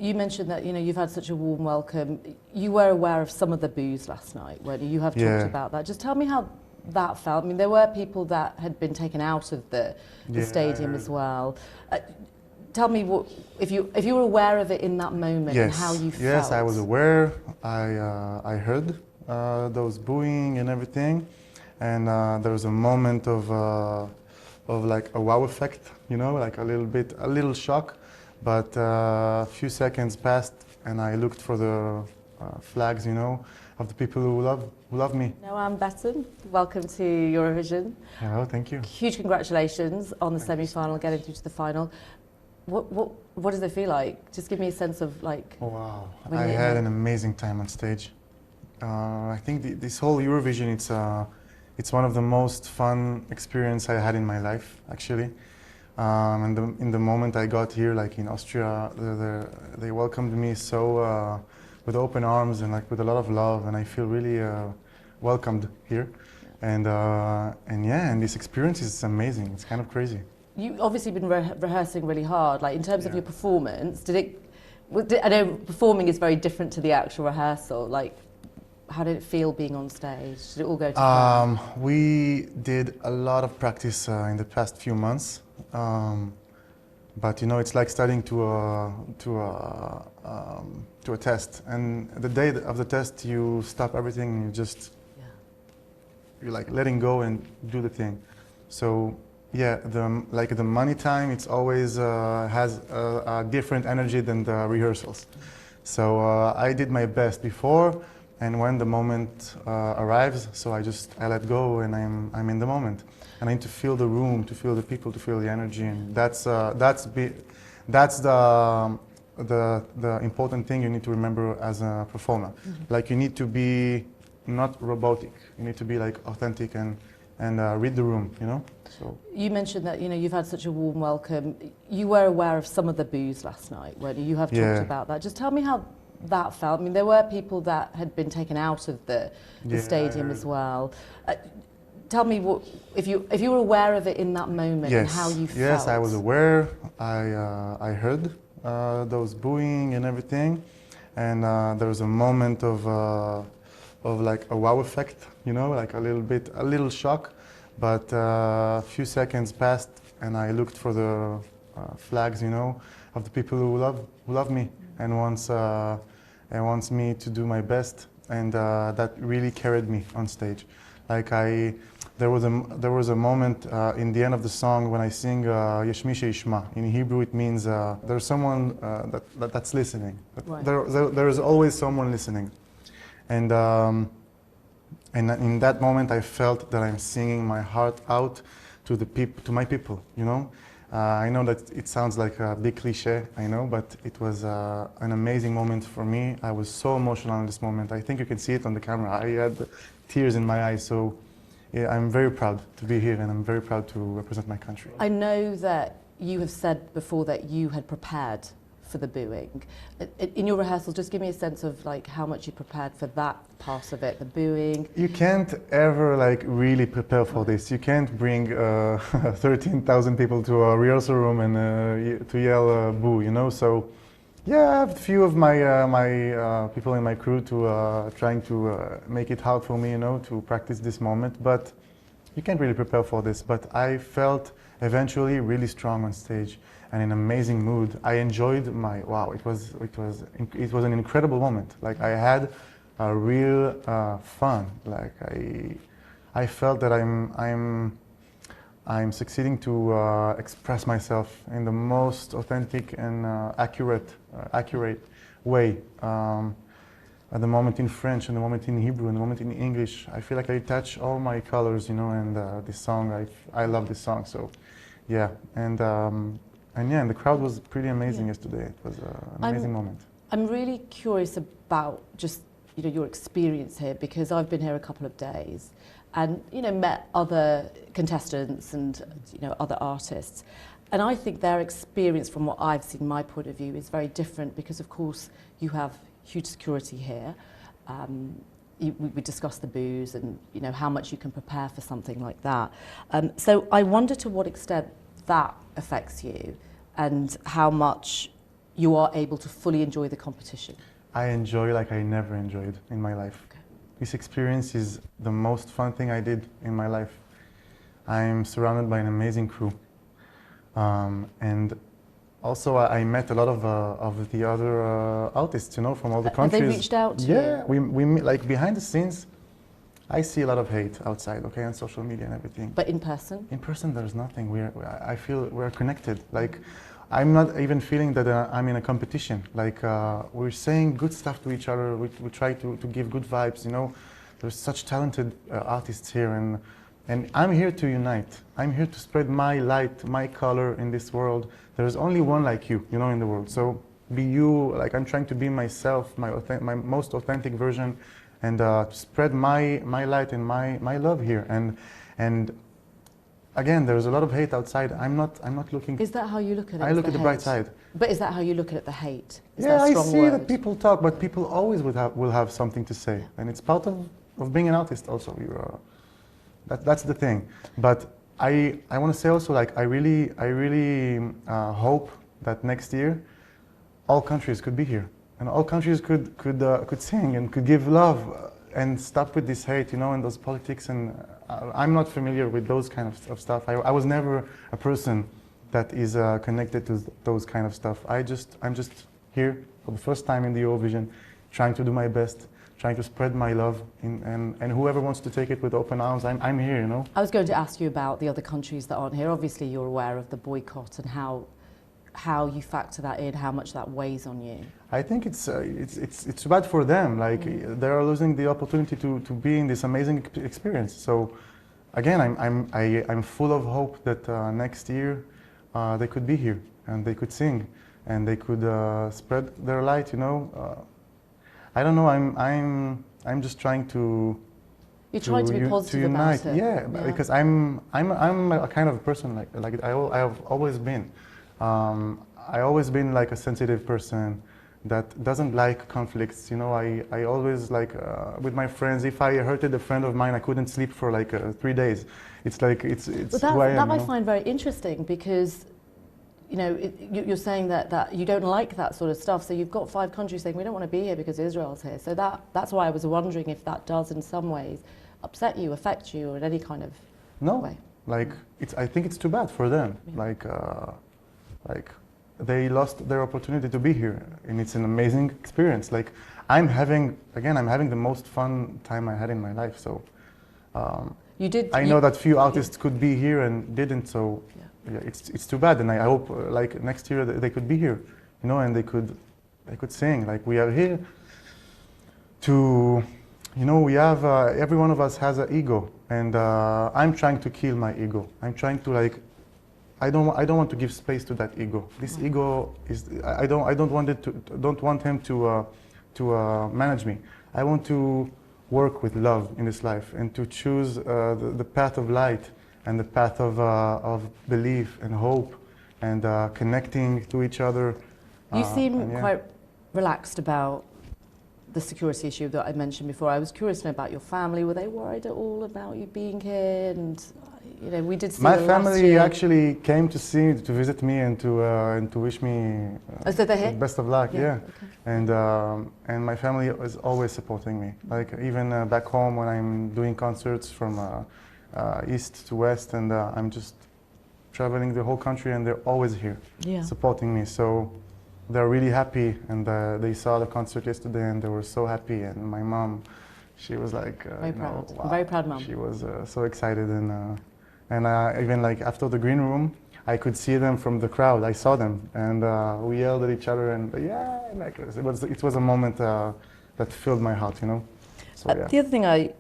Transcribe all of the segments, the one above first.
You mentioned that you've had such a warm welcome. You were aware of some of the boos last night, weren't you? You have talked about that. Just tell me how that felt. I mean, there were people that had been taken out of the stadium as well. Tell me if you were aware of it in that moment and how you felt. Yes, I was aware. I heard those booing and everything, and there was a moment of like a wow effect, like a little shock. But a few seconds passed, and I looked for the flags, of the people who love me. Noam Bettan, welcome to Eurovision. Hello, thank you. Huge congratulations on the semi-final, getting through to the final. What does it feel like? Just give me a sense of like. Wow, I had an amazing time on stage. I think this whole Eurovision, it's one of the most fun experience I had in my life, actually. And in the moment I got here, like in Austria, they welcomed me so with open arms and like with a lot of love, and I feel really welcomed here. And this experience is amazing. It's kind of crazy. You've obviously been rehearsing really hard. Like in terms of your performance, I know performing is very different to the actual rehearsal. Like, how did it feel being on stage? Did it all go to plan? We did a lot of practice in the past few months. But it's like studying to a test, and the day of the test you stop everything and you're like letting go and do the thing. So the money time, it's always has a different energy than the rehearsals. So I did my best before, and when the moment arrives, so I let go, and I'm in the moment. And I need to feel the room, to feel the people, to feel the energy, and that's the important thing you need to remember as a performer. Mm-hmm. Like you need to be not robotic. You need to be like authentic and read the room. So you mentioned that you've had such a warm welcome. You were aware of some of the boos last night, weren't you? You have talked about that. Just tell me how that felt. I mean, there were people that had been taken out of the stadium as well. Tell me if you were aware of it in that moment and how you felt. Yes, I was aware. I heard those booing and everything, and there was a moment of like a wow effect, like a little shock. But a few seconds passed, and I looked for the flags, of the people who love me and wants me to do my best, and that really carried me on stage. Like there was a moment in the end of the song when I sing Yeshmi Sheishma. In Hebrew, it means there's someone that's listening. Right. There is always someone listening, and in that moment, I felt that I'm singing my heart out to my people. I know that it sounds like a big cliche, I know, but it was an amazing moment for me. I was so emotional in this moment. I think you can see it on the camera. I had tears in my eyes. So yeah, I'm very proud to be here, and I'm very proud to represent my country. I know that you have said before that you had prepared for the booing. In your rehearsal, just give me a sense of like how much you prepared for that part of it, the booing. You can't ever like really prepare for this. You can't bring 13,000 people to a rehearsal room and to yell boo, So yeah, I have a few of my people in my crew to trying to make it hard for me, to practice this moment. But you can't really prepare for this. But I felt eventually really strong on stage and in amazing mood. I enjoyed it was an incredible moment. Like I had a real fun. Like I felt that I'm succeeding to express myself in the most authentic and accurate way. At the moment in French, and the moment in Hebrew, and the moment in English, I feel like I touch all my colors, and this song, I love this song. So, yeah, and the crowd was pretty amazing yesterday. It was an amazing moment. I'm really curious about just your experience here, because I've been here a couple of days and met other contestants and other artists, and I think their experience, from what I've seen, my point of view, is very different, because of course you have huge security here. We discussed the boos and how much you can prepare for something like that. So I wonder to what extent that affects you, and how much you are able to fully enjoy the competition? I enjoy like I never enjoyed in my life. Okay. This experience is the most fun thing I did in my life. I'm surrounded by an amazing crew. And also I met a lot of the other artists, you know, from all the countries. Have they reached out to you? Yeah, we meet, like behind the scenes, I see a lot of hate outside, okay, on social media and everything. But in person? In person, there's nothing. I feel we're connected. Like, I'm not even feeling that I'm in a competition. Like, we're saying good stuff to each other. We try to give good vibes, you know. There's such talented artists here, and I'm here to unite. I'm here to spread my light, my color in this world. There's only one like you know, in the world. So be you. Like, I'm trying to be myself, my most authentic version, and to spread my light and my love here. And again, there's a lot of hate outside. I'm not looking. Is that how you look at it? I look at the bright side. But is that how you look at it, the hate? Is Yeah, that a I strong see word? that people talk, but people always will have something to say, and it's part of being an artist. Also, that's the thing. But I want to say also, like, I really hope that next year all countries could be here, and all countries could sing and could give love and stop with this hate, you know, and those politics. And I'm not familiar with those kind of stuff. I was never a person that is connected to those kind of stuff. I'm just here for the first time in the Eurovision, trying to do my best, trying to spread my love, and whoever wants to take it with open arms, I'm here, you know. I was going to ask you about the other countries that aren't here. Obviously, you're aware of the boycott and how you factor that in, how much that weighs on you. I think it's bad for them. Like, they are losing the opportunity to be in this amazing experience. So, again, I'm full of hope that next year they could be here and they could sing and they could spread their light. You know, I don't know. I'm just trying to. You're trying to be positive unite. about it. Yeah, because I'm a kind of person like I have always been. I always been like a sensitive person that doesn't like conflicts. You know, I always like with my friends. If I hurted a friend of mine, I couldn't sleep for like 3 days. It's like it's who I am. That I find very interesting because, you know, you're saying that you don't like that sort of stuff. So you've got 5 countries saying we don't want to be here because Israel's here. So that's why I was wondering if that does in some ways upset you, affect you, or in any kind of way. Like I think it's too bad for them. Yeah. Like they lost their opportunity to be here, and it's an amazing experience. Like I'm having the most fun time I had in my life. So I know that few artists could be here and didn't. So yeah, it's too bad, and I hope like next year they could be here, you know, and they could sing. Like we are here to, you know, we have every one of us has an ego, and I'm trying to kill my ego. I'm trying to like. I don't want to give space to that ego. This ego is I don't want him to manage me. I want to work with love in this life and to choose the path of light and the path of belief and hope and connecting to each other. You seem quite relaxed about the security issue that I mentioned before. I was curious to know about your family. Were they worried at all about you being here? And you know, we did see my family actually came to visit me and to wish me best of luck. Yeah. Okay. And my family is always supporting me. Like even back home when I'm doing concerts from east to west, and I'm just traveling the whole country, and they're always here supporting me. So they're really happy, and they saw the concert yesterday, and they were so happy. And my mom, she was like, very proud. Wow. Very proud mom. She was so excited, and even like after the green room, I could see them from the crowd. I saw them, and we yelled at each other, and like it was a moment that filled my heart, you know. So, the other thing I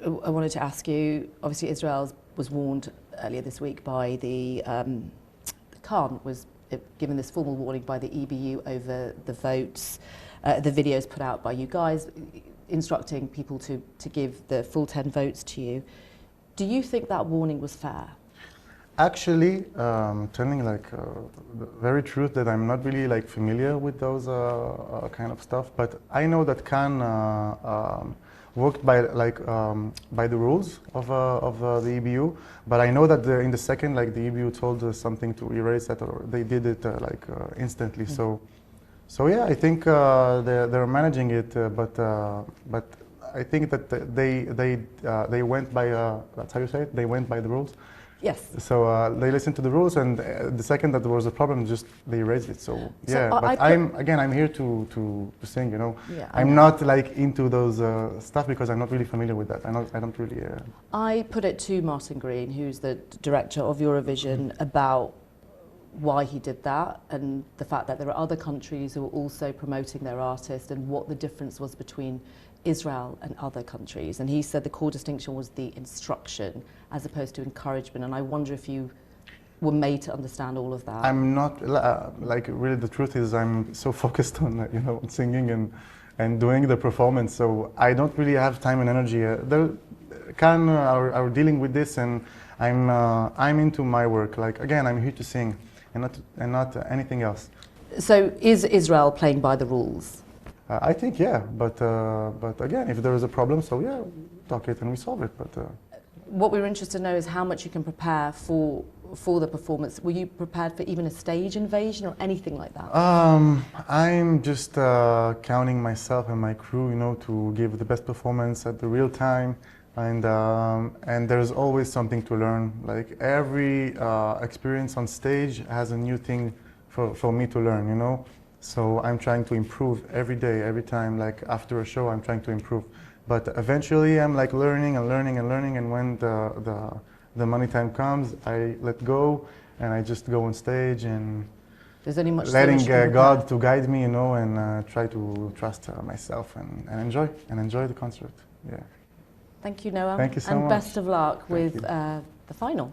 wanted to ask you, obviously Israel was warned earlier this week by the Khan was given this formal warning by the EBU over the votes, the videos put out by you guys, instructing people to give the full 10 votes to you. Do you think that warning was fair? Actually, telling like the very truth that I'm not really like familiar with those kind of stuff, but I know that Khan worked by by the rules of the EBU, but I know that in the second, like the EBU told us something to erase that, or they did it instantly. So So yeah, I think they're managing it, but I think that they went by that's how you say it. They went by the rules. Yes. So they listened to the rules, and the second that there was a problem, just they raised it. So yeah, but I'm here to sing. You know, yeah, I'm not like into those stuff because I'm not really familiar with that. I don't really. I put it to Martin Green, who's the director of Eurovision, about why he did that and the fact that there are other countries who are also promoting their artists and what the difference was between Israel and other countries. And he said the core distinction was the instruction as opposed to encouragement. And I wonder if you were made to understand all of that. I'm not, like really the truth is I'm so focused on, you know, singing and doing the performance. So I don't really have time and energy. Can are dealing with this, and I'm into my work. Like again, I'm here to sing and not anything else. So is Israel playing by the rules? I think yeah, but again, if there is a problem, so yeah, talk it and we solve it. But what we were interested to know is how much you can prepare for the performance. Were you prepared for even a stage invasion or anything like that? I'm just counting myself and my crew, you know, to give the best performance at the real time. And there's always something to learn. Like every experience on stage has a new thing for me to learn, you know. So I'm trying to improve every day, every time. Like after a show, I'm trying to improve. But eventually, I'm like learning and learning and learning. And when the money time comes, I let go and I just go on stage and there's only much letting God to guide me, you know, and try to trust myself and enjoy the concert. Yeah. Thank you, Noam. Thank you so much. And best of luck with the final.